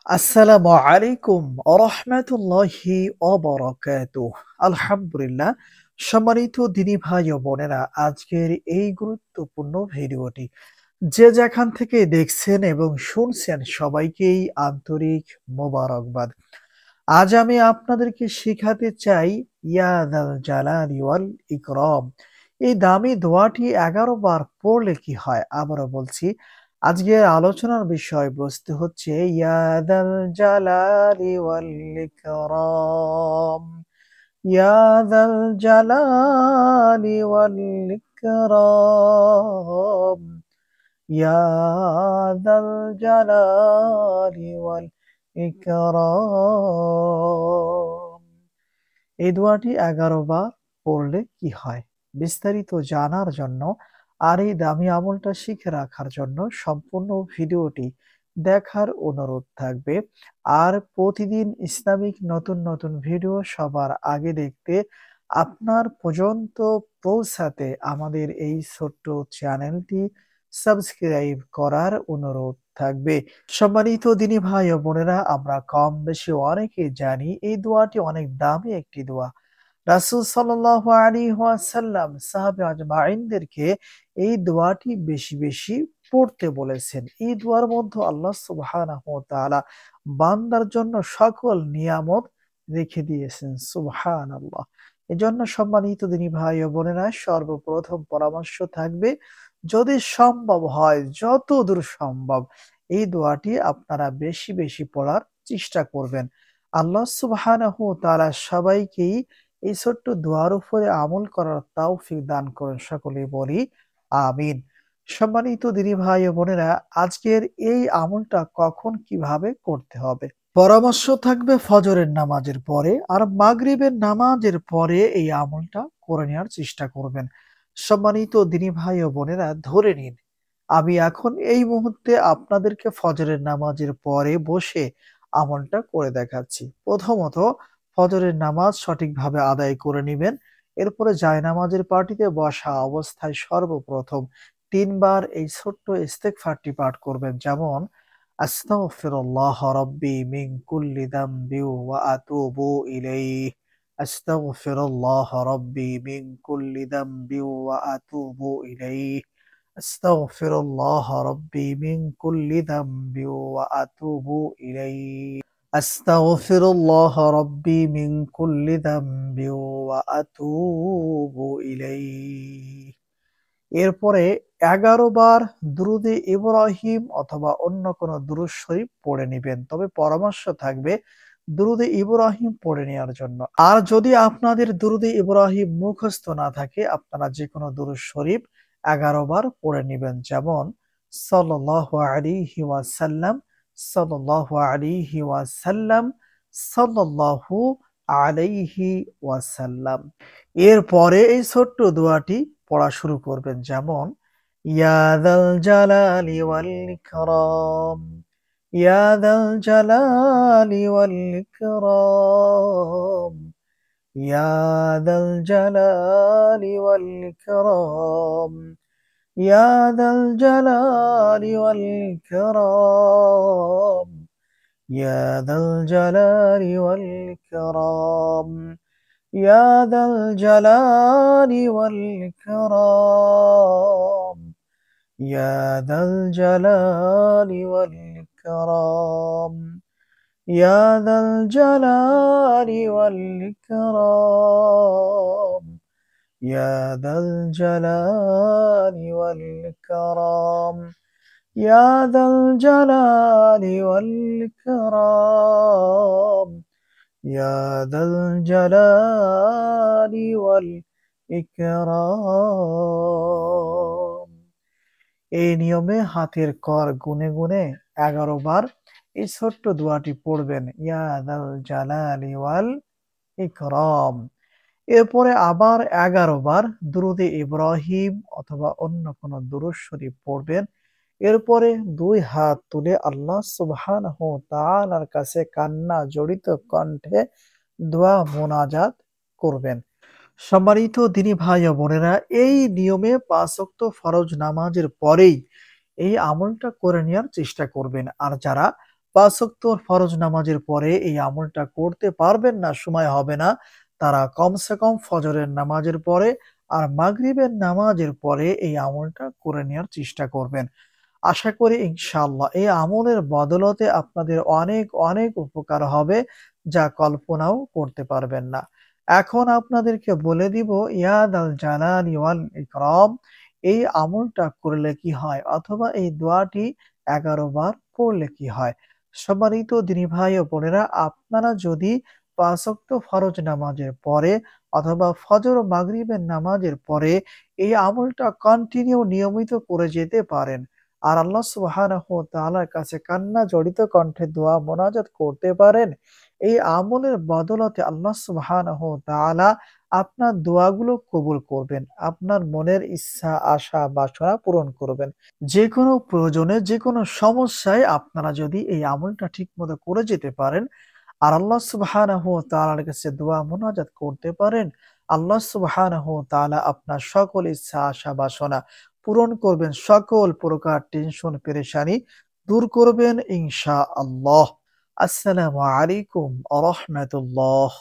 আসসালামু আলাইকুম ওয়া রাহমাতুল্লাহি ওয়া বারাকাতুহু। আলহামদুলিল্লাহ। সম্মানিত দিনী ভাই ও বোনেরা, আজকের এই গুরুত্বপূর্ণ ভিডিওটি যে যেখান থেকে দেখছেন এবং শুনছেন সবাইকেই আন্তরিক মোবারকবাদ। আজ আমি আপনাদেরকে শিখাতে চাই ইয়া যাল জালালি ওয়াল ইকরাম। এই দামি দোয়াটি ১১ বার পড়লে কি হয়? আবারও বলছি, আজকের আলোচনার বিষয়বস্তু হচ্ছে ইয়া যাল জালালি ওয়াল ইকরাম। ইয়া যাল জালালি ওয়াল ইকরাম। ইয়া যাল জালালি ওয়াল ইকরাম। এই দোয়াটি ১১ বার পড়লে কি হয়? বিস্তারিত জানার জন্য আর এই দামি আমলটা শিখে রাখার জন্য সম্পূর্ণ ভিডিওটি দেখার অনুরোধ থাকবে। আর প্রতিদিন ইসলামিক নতুন নতুন ভিডিও সবার আগে দেখতে আপনার পর্যন্ত পৌঁছাতে আমাদের এই ছোট্ট চ্যানেলটি সাবস্ক্রাইব করার অনুরোধ থাকবে। সম্মানিত দিনী ভাই ও বোনেরা, আমরা কম বেশি অনেকেই জানি এই দোয়াটি অনেক দামি একটি দোয়া। রাসূল সাল্লাল্লাহু আলাইহি ওয়াসাল্লাম সাহাবে আজমাইনদেরকে এই দোয়াটি বেশি বেশি পড়তে বলেছেন। এই দোয়ার মধ্যে আল্লাহ সুবহানাহু ওয়া তাআলা বান্দার জন্য সকল নিয়ামত রেখে দিয়েছেন। সুবহানাল্লাহ। এজন্য সম্মানিত দিনী ভাই ও বোনেরা, সর্বপ্রথম পরামর্শ থাকবে, যদি সম্ভব হয় যতদূর সম্ভব এই দোয়াটি আপনারা বেশি বেশি পড়ার চেষ্টা করবেন। আল্লাহ সুবহানাহু ওয়া তাআলা সবাইকেই এই ছোট্ট দোয়ার উপরে আমল করার তৌফিক দান করেন। সকলেই বলি আমিন। সম্মানিত দিনী ভাই ও বোনেরা, আজকের এই আমলটা কখন কিভাবে করতে হবে? পরামর্শ থাকবে ফজরের নামাজের পরে আর মাগরিবের নামাজের পরে এই আমলটা করে নেওয়ার চেষ্টা করবেন। সম্মানিত দিনী ভাই ও বোনেরা, ধরে নিন আমি এখন এই মুহূর্তে আপনাদেরকে ফজরের নামাজের পরে বসে আমলটা করে দেখাচ্ছি। প্রথমত ফজরের নামাজ সঠিকভাবে আদায় করে নিবেন। এরপরে জায়নামাজের পাটিতে বসা অবস্থায় সর্বপ্রথম ৩ বার এই ছোট্ট ইস্তেগফারটি পাঠ করবেন। যেমন আস্তাগফিরুল্লাহ রাব্বি মিন কুল্লি যামবি ওয়া আতুবু ইলাইহি। আস্তাগফিরুল্লাহ রাব্বি মিন কুল্লি যামবি ওয়া আতুবু ইলাইহি। আস্তাগফিরুল্লাহ রাব্বি মিন কুল্লি যামবি ওয়া আতুবু ইলাইহি। আস্তাগফিরুল্লাহ রাব্বি মিন কুল্লি যামবি ওয়া আতুবু ইলাইহি। এরপরে ১১ বার দুরুদে ইব্রাহিম অথবা অন্য কোনো দুরূদ শরীফ পড়ে নিবেন। তবে পরামর্শ থাকবে দুরুদে ইব্রাহিম পড়ে নেওয়ার জন্য। আর যদি আপনাদের দুরুদে ইব্রাহিম মুখস্থ না থাকে, আপনারা যেকোনো দুরূদ শরীফ ১১ বার পড়ে নিবেন। যেমন সাল্লাল্লাহু আলাইহি ওয়াসাল্লাম, সাল্লাল্লাহু আলাইহি ওয়াসাল্লাম, সাল্লাল্লাহু আলাইহি ওয়াসাল্লাম। এরপরে এই ছোট্ট দোয়াটি পড়া শুরু করবেন। যেমন ইয়া যাল জালালি ওয়াল ইকরাম, ইয়া যাল জালালি ওয়াল ইকরাম, ইয়া যাল জালালি ওয়াল ইকরাম, ইয়া যাল জালালি ওয়াল ইকরাম, ইয়া যাল জালালি ওয়াল ইকরাম, ইয়া যাল জালালি ওয়াল ইকরাম, ইয়া যাল জালালি ওয়াল ইকরাম, ইয়া যাল জালালি ওয়াল ইকরাম, ইয়া যাল জালালি ওয়াল ইকরাম, ইয়া যাল জালালি ওয়াল ইকরাম, ইয়া যাল জালালি ওয়াল ইকরাম। এই নিয়মে হাতের কর গুনে গুনে ১১ বার এই ছোট্ট দোয়াটি পড়বেন, ইয়া যাল জালালি ওয়াল ইকরাম। এরপরে আবার ১১ বার দুরুদে ইব্রাহিম অথবা অন্য কোনো দুরূদ শরীফ পড়বেন। এরপরে ২ হাত তুলে আল্লাহ সুবহানাহু ওয়া তাআলার কাছে কান্না জড়িত কণ্ঠে দোয়া মোনাজাত করবেন। সম্মানিত দিনী ভাই ও বোনেরা, এই নিয়মে ৫ ওয়াক্ত ফরজ নামাজের পরেই এই আমলটা করে নেওয়ার চেষ্টা করবেন। আর যারা 5 ওয়াক্ত ফরজ নামাজের পরে এই আমলটা করতে পারবেন না, সময় হবে না, তারা কমসে কম ফজরের নামাজের পরে আর মাগরিবের নামাজের পরে এই আমলটা করে নেয়ার চেষ্টা করবেন। আশা করি ইনশাআল্লাহ এই আমলের বদলতে আপনাদের অনেক, অনেক উপকার হবে, যা কল্পনাও করতে পারবেন না। এখন আপনাদেরকে বলে দিব ইয়া দাল জালালি ওয়াল ইকরাম এই আমলটা করলে কি হয় অথবা এই দোয়াটি ১১ বার পড়লে কি হয়। সম্মানিত দিনী ভাই ও বোনেরা, আপনারা যদি ৫ ওয়াক্ত ফরজ নামাজের পরে অথবা ফজর ও মাগরিবের নামাজের পরে এই আমলটা কন্টিনিউ নিয়মিত করে যেতে পারেন আর আল্লাহ সুবহানাহু ওয়া তাআলার কাছে কান্না জড়িত কণ্ঠে দোয়া মোনাজাত করতে পারেন, এই আমলের বদলতে আল্লাহ সুবহানাহু ওয়া তাআলা আপনার দোয়াগুলো কবুল করবেন। আপনার মনের ইচ্ছা, আশা, বাসনা পূরণ করবেন। যেকোনো প্রয়োজনে, যেকোনো সমস্যায় আপনারা যদি এই আমলটা ঠিকমতো করে যেতে পারেন আর আল্লাহ সুবহানাহু ওয়া তাআলার কাছে দোয়া মোনাজাত করতে পারেন, আল্লাহ সুবহানাহু ওয়া তাআলা আপনার সকল ইচ্ছা, আশা, বাসনা পূরণ করবেন। সকল প্রকার টেনশন, পেরেশানি দূর করবেন ইনশাআল্লাহ। আসসালামু আলাইকুম ওয়া রাহমাতুল্লাহ।